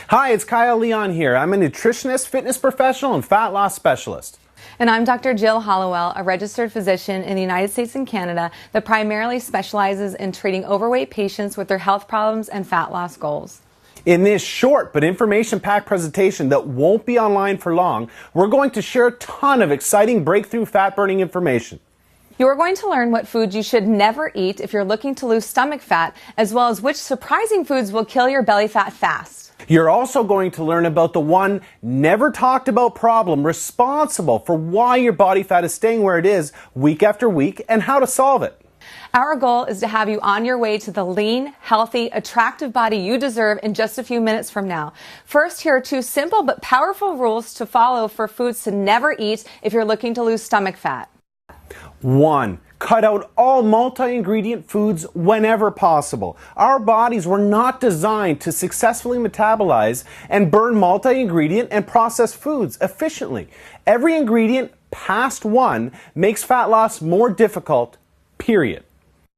Hi, it's Kyle Leon here. I'm a nutritionist, fitness professional, and fat loss specialist. And I'm Dr. Jill Hollowell, a registered physician in the United States and Canada that primarily specializes in treating overweight patients with their health problems and fat loss goals. In this short but information-packed presentation that won't be online for long, we're going to share a ton of exciting breakthrough fat-burning information. You are going to learn what foods you should never eat if you're looking to lose stomach fat, as well as which surprising foods will kill your belly fat fast. You're also going to learn about the one never talked about problem responsible for why your body fat is staying where it is week after week and how to solve it. Our goal is to have you on your way to the lean, healthy, attractive body you deserve in just a few minutes from now. First, here are two simple but powerful rules to follow for foods to never eat if you're looking to lose stomach fat. 1. Cut out all multi-ingredient foods whenever possible. Our bodies were not designed to successfully metabolize and burn multi-ingredient and processed foods efficiently. Every ingredient past 1 makes fat loss more difficult, period.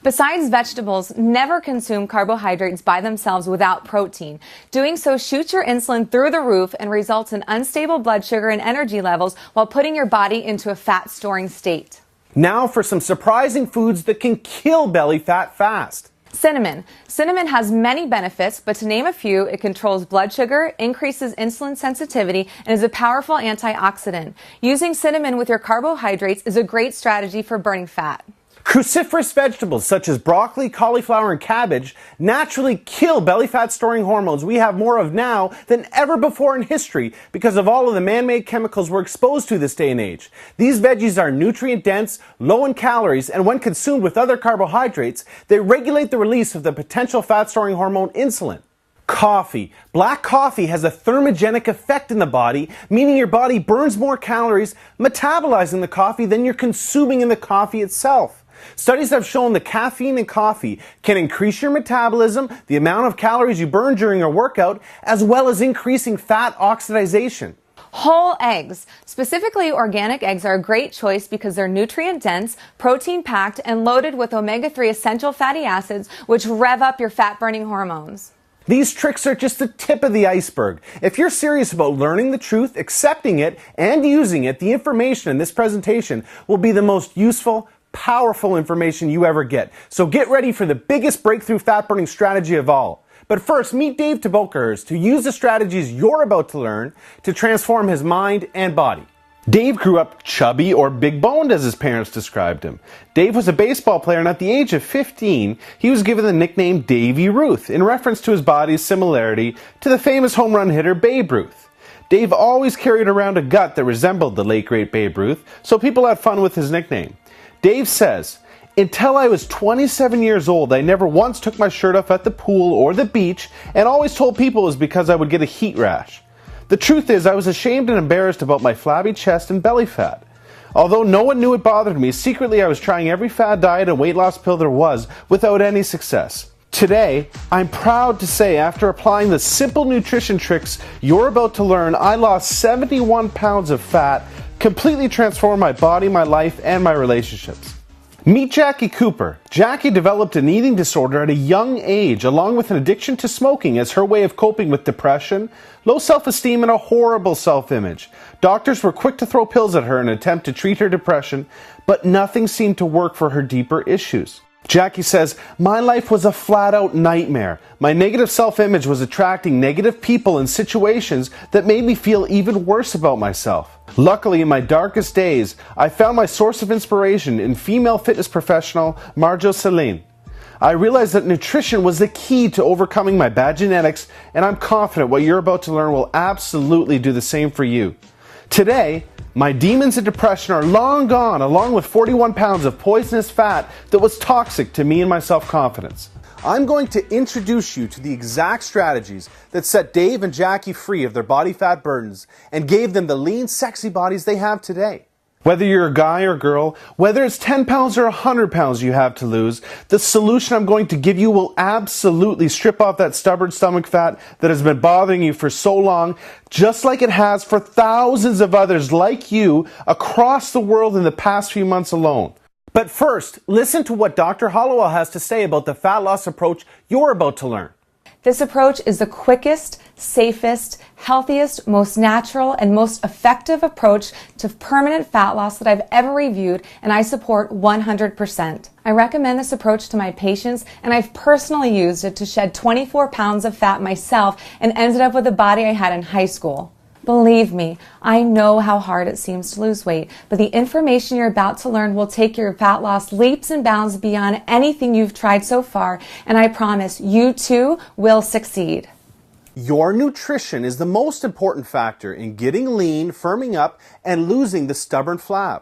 Besides vegetables, never consume carbohydrates by themselves without protein. Doing so shoots your insulin through the roof and results in unstable blood sugar and energy levels while putting your body into a fat-storing state. Now for some surprising foods that can kill belly fat fast. Cinnamon. Cinnamon has many benefits, but to name a few, it controls blood sugar, increases insulin sensitivity, and is a powerful antioxidant. Using cinnamon with your carbohydrates is a great strategy for burning fat. Cruciferous vegetables such as broccoli, cauliflower, and cabbage naturally kill belly fat storing hormones we have more of now than ever before in history because of all of the man-made chemicals we're exposed to this day and age. These veggies are nutrient dense, low in calories, and when consumed with other carbohydrates, they regulate the release of the potential fat storing hormone insulin. Coffee. Black coffee has a thermogenic effect in the body, meaning your body burns more calories metabolizing the coffee than you're consuming in the coffee itself. Studies have shown that caffeine in coffee can increase your metabolism, the amount of calories you burn during a workout, as well as increasing fat oxidation. Whole eggs, specifically organic eggs, are a great choice because they're nutrient-dense, protein-packed, and loaded with omega-3 essential fatty acids, which rev up your fat-burning hormones. These tricks are just the tip of the iceberg. If you're serious about learning the truth, accepting it, and using it, the information in this presentation will be the most useful, powerful information you ever get. So get ready for the biggest breakthrough fat-burning strategy of all. But first, meet Dave Tabokers to use the strategies you're about to learn to transform his mind and body. Dave grew up chubby or big-boned, as his parents described him. Dave was a baseball player, and at the age of 15, he was given the nickname Davy Ruth in reference to his body's similarity to the famous home run hitter Babe Ruth. Dave always carried around a gut that resembled the late great Babe Ruth, so people had fun with his nickname. Dave says, "Until I was 27 years old, I never once took my shirt off at the pool or the beach and always told people it was because I would get a heat rash. The truth is, I was ashamed and embarrassed about my flabby chest and belly fat. Although no one knew it bothered me, secretly I was trying every fad diet and weight loss pill there was without any success. Today, I'm proud to say after applying the simple nutrition tricks you're about to learn, I lost 71 pounds of fat, completely transformed my body, my life, and my relationships." Meet Jackie Cooper. Jackie developed an eating disorder at a young age, along with an addiction to smoking as her way of coping with depression, low self-esteem, and a horrible self-image. Doctors were quick to throw pills at her in an attempt to treat her depression, but nothing seemed to work for her deeper issues. Jackie says, "My life was a flat-out nightmare. My negative self-image was attracting negative people and situations that made me feel even worse about myself. Luckily, in my darkest days, I found my source of inspiration in female fitness professional Marjo Celine. I realized that nutrition was the key to overcoming my bad genetics, and I'm confident what you're about to learn will absolutely do the same for you. Today, my demons and depression are long gone, along with 41 pounds of poisonous fat that was toxic to me and my self-confidence. I'm going to introduce you to the exact strategies that set Dave and Jackie free of their body fat burdens and gave them the lean, sexy bodies they have today. Whether you're a guy or girl, whether it's 10 pounds or 100 pounds you have to lose, the solution I'm going to give you will absolutely strip off that stubborn stomach fat that has been bothering you for so long, just like it has for thousands of others like you across the world in the past few months alone. But first, listen to what Dr. Hollowell has to say about the fat loss approach you're about to learn. This approach is the quickest, safest, healthiest, most natural, and most effective approach to permanent fat loss that I've ever reviewed, and I support 100%. I recommend this approach to my patients, and I've personally used it to shed 24 pounds of fat myself and ended up with the body I had in high school. Believe me, I know how hard it seems to lose weight, but the information you're about to learn will take your fat loss leaps and bounds beyond anything you've tried so far, and I promise you too will succeed. Your nutrition is the most important factor in getting lean, firming up, and losing the stubborn flab.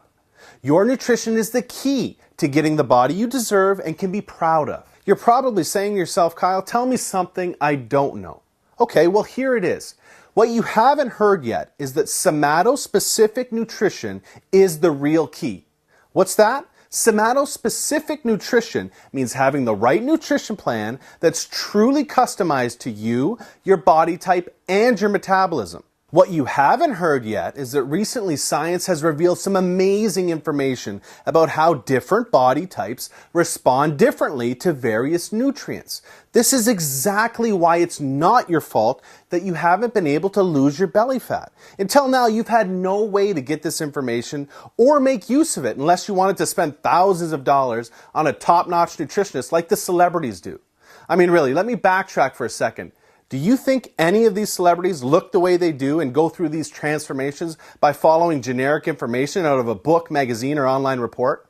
Your nutrition is the key to getting the body you deserve and can be proud of. You're probably saying to yourself, Kyle, tell me something I don't know. Okay, well here it is. What you haven't heard yet is that somato-specific nutrition is the real key. What's that? Somato-specific nutrition means having the right nutrition plan that's truly customized to you, your body type, and your metabolism. What you haven't heard yet is that recently science has revealed some amazing information about how different body types respond differently to various nutrients. This is exactly why it's not your fault that you haven't been able to lose your belly fat. Until now, you've had no way to get this information or make use of it unless you wanted to spend thousands of dollars on a top-notch nutritionist like the celebrities do. I mean, really, let me backtrack for a second. Do you think any of these celebrities look the way they do and go through these transformations by following generic information out of a book, magazine, or online report?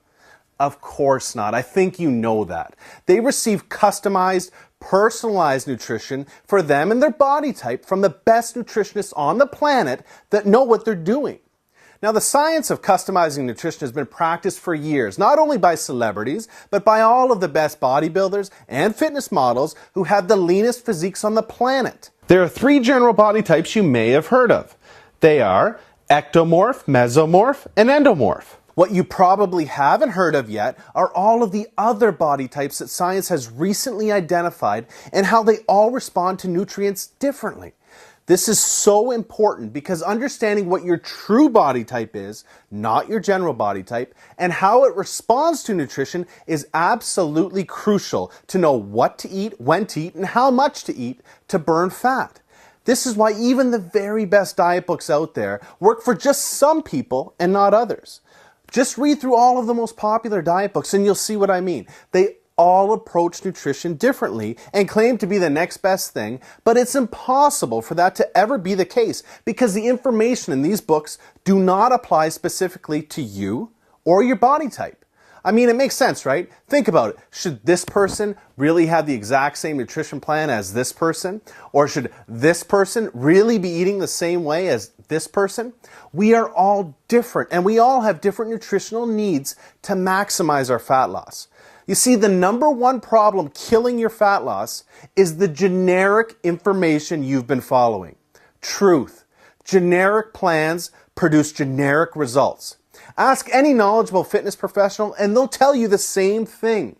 Of course not. I think you know that. They receive customized, personalized nutrition for them and their body type from the best nutritionists on the planet that know what they're doing. Now, the science of customizing nutrition has been practiced for years, not only by celebrities, but by all of the best bodybuilders and fitness models who have the leanest physiques on the planet. There are 3 general body types you may have heard of. They are ectomorph, mesomorph, and endomorph. What you probably haven't heard of yet are all of the other body types that science has recently identified and how they all respond to nutrients differently. This is so important because understanding what your true body type is, not your general body type, and how it responds to nutrition is absolutely crucial to know what to eat, when to eat, and how much to eat to burn fat. This is why even the very best diet books out there work for just some people and not others. Just read through all of the most popular diet books and you'll see what I mean. They all approach nutrition differently and claim to be the next best thing, but it's impossible for that to ever be the case because the information in these books do not apply specifically to you or your body type. I mean, it makes sense, right? Think about it. Should this person really have the exact same nutrition plan as this person? Or should this person really be eating the same way as this person? We are all different and we all have different nutritional needs to maximize our fat loss. You see, the number one problem killing your fat loss is the generic information you've been following. Truth. Generic plans produce generic results. Ask any knowledgeable fitness professional and they'll tell you the same thing.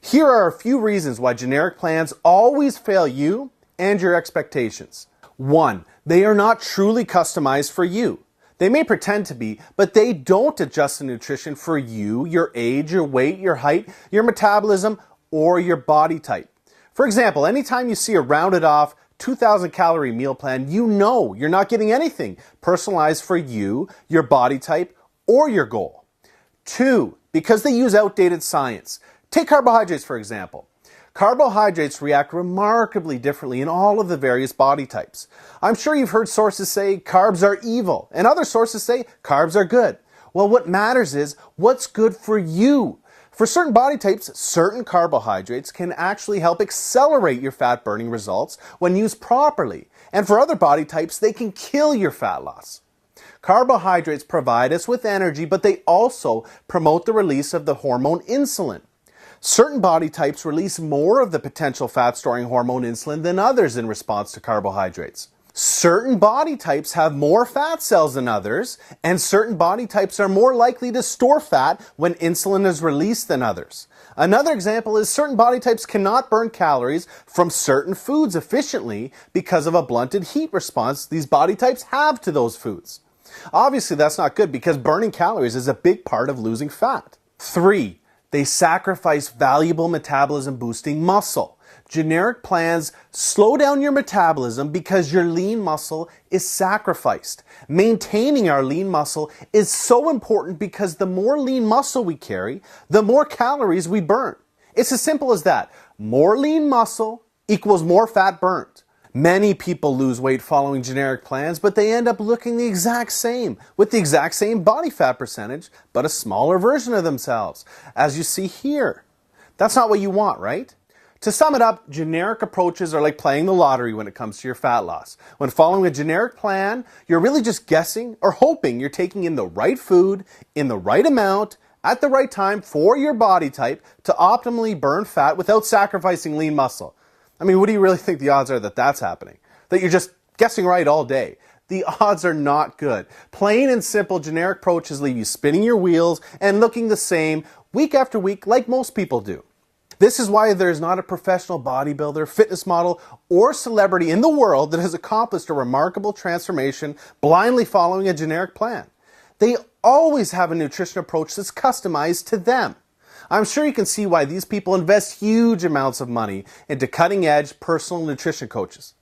Here are a few reasons why generic plans always fail you and your expectations. 1. They are not truly customized for you. They may pretend to be, but they don't adjust the nutrition for you, your age, your weight, your height, your metabolism, or your body type. For example, anytime you see a rounded off 2,000 calorie meal plan, you know you're not getting anything personalized for you, your body type, or your goal. 2, because they use outdated science. Take carbohydrates, for example. Carbohydrates react remarkably differently in all of the various body types. I'm sure you've heard sources say carbs are evil, and other sources say carbs are good. Well, what matters is what's good for you. For certain body types, certain carbohydrates can actually help accelerate your fat burning results when used properly. And for other body types, they can kill your fat loss. Carbohydrates provide us with energy, but they also promote the release of the hormone insulin. Certain body types release more of the potential fat-storing hormone insulin than others in response to carbohydrates. Certain body types have more fat cells than others, and certain body types are more likely to store fat when insulin is released than others. Another example is certain body types cannot burn calories from certain foods efficiently because of a blunted heat response these body types have to those foods. Obviously, that's not good because burning calories is a big part of losing fat. 3. They sacrifice valuable metabolism boosting muscle. generic plans slow down your metabolism because your lean muscle is sacrificed. Maintaining our lean muscle is so important because the more lean muscle we carry, the more calories we burn. It's as simple as that. More lean muscle equals more fat burnt. Many people lose weight following generic plans, but they end up looking the exact same, with the exact same body fat percentage, but a smaller version of themselves, as you see here. That's not what you want, right? To sum it up, generic approaches are like playing the lottery when it comes to your fat loss. When following a generic plan, you're really just guessing or hoping you're taking in the right food, in the right amount, at the right time for your body type to optimally burn fat without sacrificing lean muscle. I mean, what do you really think the odds are that that's happening? That you're just guessing right all day? The odds are not good. Plain and simple generic approaches leave you spinning your wheels and looking the same week after week like most people do. This is why there's not a professional bodybuilder, fitness model, or celebrity in the world that has accomplished a remarkable transformation blindly following a generic plan. They always have a nutrition approach that's customized to them. I'm sure you can see why these people invest huge amounts of money into cutting-edge personal nutrition coaches.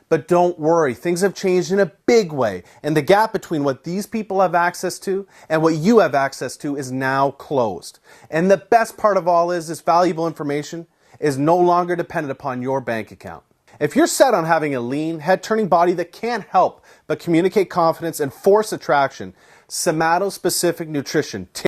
But don't worry, things have changed in a big way, and the gap between what these people have access to and what you have access to is now closed. And the best part of all is this valuable information is no longer dependent upon your bank account. If you're set on having a lean, head-turning body that can't help but communicate confidence and force attraction, somato-specific nutrition